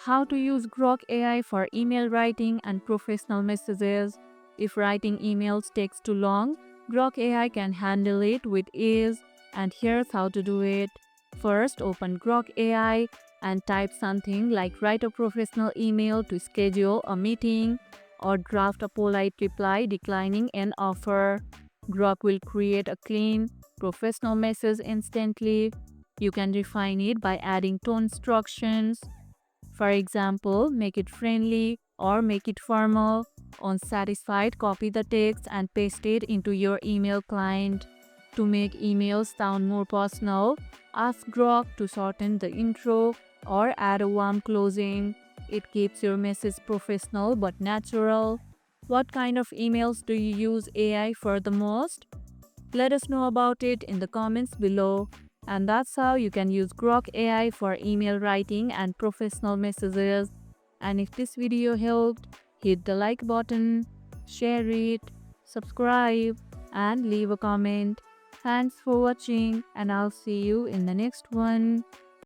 How to use Grok AI for email writing and professional messages. If writing emails takes too long, Grok AI can handle it with ease, and here's how to do it. First, open Grok AI and type something like write a professional email to schedule a meeting or draft a polite reply declining an offer. Grok will create a clean, professional message instantly. You can refine it by adding tone instructions. For example, make it friendly or make it formal. Unsatisfied, copy the text and paste it into your email client. To make emails sound more personal, ask Grok to shorten the intro or add a warm closing. It keeps your message professional but natural. What kind of emails do you use AI for the most? Let us know about it in the comments below. And that's how you can use Grok AI for email writing and professional messages. And if this video helped, hit the like button, share it, subscribe, and leave a comment. Thanks for watching, and I'll see you in the next one.